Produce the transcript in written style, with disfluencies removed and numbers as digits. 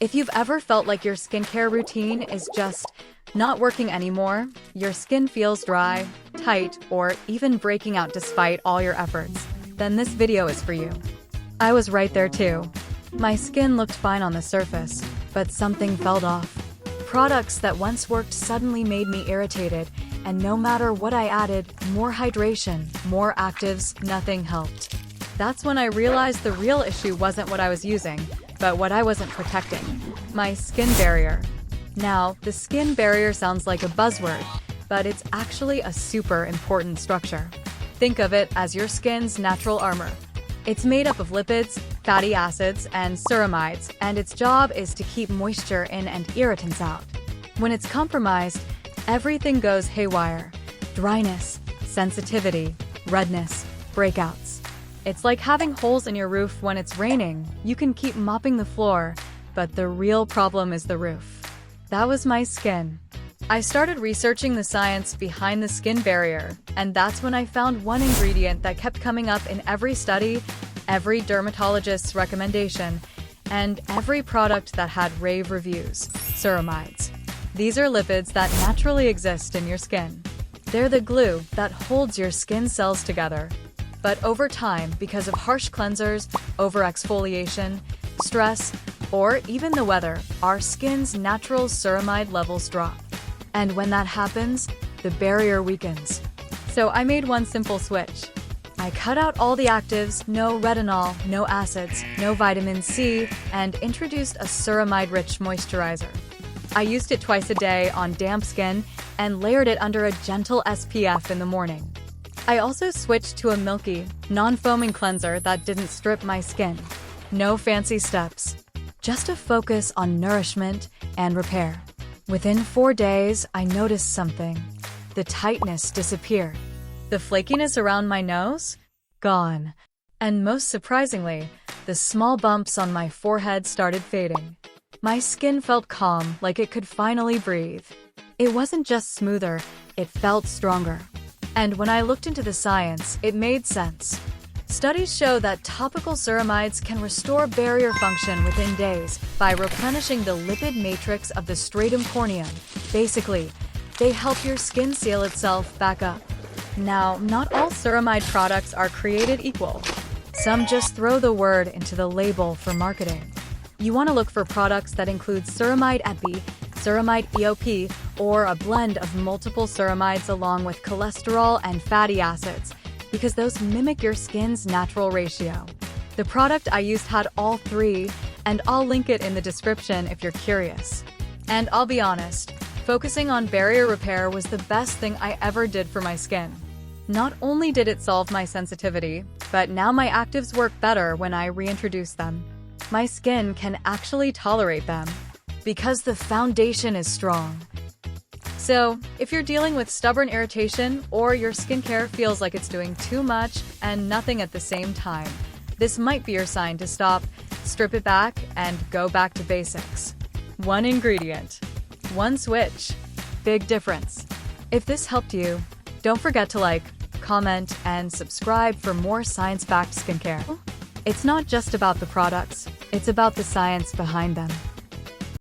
If you've ever felt like your skincare routine is just not working anymore, your skin feels dry, tight, or even breaking out despite all your efforts, then this video is for you. I was right there too. My skin looked fine on the surface, but something felt off. Products that once worked suddenly made me irritated, and no matter what I added, more hydration, more actives, nothing helped. That's when I realized the real issue wasn't what I was using, but what I wasn't protecting: my skin barrier. Now, the skin barrier sounds like a buzzword, but it's actually a super important structure. Think of it as your skin's natural armor. It's made up of lipids, fatty acids, and ceramides, and its job is to keep moisture in and irritants out. When it's compromised, everything goes haywire: dryness, sensitivity, redness, breakouts. It's like having holes in your roof when it's raining. You can keep mopping the floor, but the real problem is the roof. That was my skin. I started researching the science behind the skin barrier, and that's when I found one ingredient that kept coming up in every study, every dermatologist's recommendation, and every product that had rave reviews: ceramides. These are lipids that naturally exist in your skin. They're the glue that holds your skin cells together. But over time, because of harsh cleansers, over-exfoliation, stress, or even the weather, our skin's natural ceramide levels drop. And when that happens, the barrier weakens. So I made one simple switch. I cut out all the actives: no retinol, no acids, no vitamin C, and introduced a ceramide-rich moisturizer. I used it twice a day on damp skin and layered it under a gentle SPF in the morning. I also switched to a milky, non-foaming cleanser that didn't strip my skin. No fancy steps, just a focus on nourishment and repair. Within 4 days, I noticed something. The tightness disappeared. The flakiness around my nose? Gone. And most surprisingly, the small bumps on my forehead started fading. My skin felt calm, like it could finally breathe. It wasn't just smoother, it felt stronger. And when I looked into the science, it made sense. Studies show that topical ceramides can restore barrier function within days by replenishing the lipid matrix of the stratum corneum. Basically, they help your skin seal itself back up. Now, not all ceramide products are created equal. Some just throw the word into the label for marketing. You want to look for products that include ceramide epi, ceramide EOP, or a blend of multiple ceramides along with cholesterol and fatty acids, because those mimic your skin's natural ratio. The product I used had all three, and I'll link it in the description if you're curious. And I'll be honest, focusing on barrier repair was the best thing I ever did for my skin. Not only did it solve my sensitivity, but now my actives work better when I reintroduce them. My skin can actually tolerate them, because the foundation is strong. So, if you're dealing with stubborn irritation or your skincare feels like it's doing too much and nothing at the same time, this might be your sign to stop, strip it back, and go back to basics. One ingredient, one switch, big difference. If this helped you, don't forget to like, comment, and subscribe for more science-backed skincare. It's not just about the products, it's about the science behind them.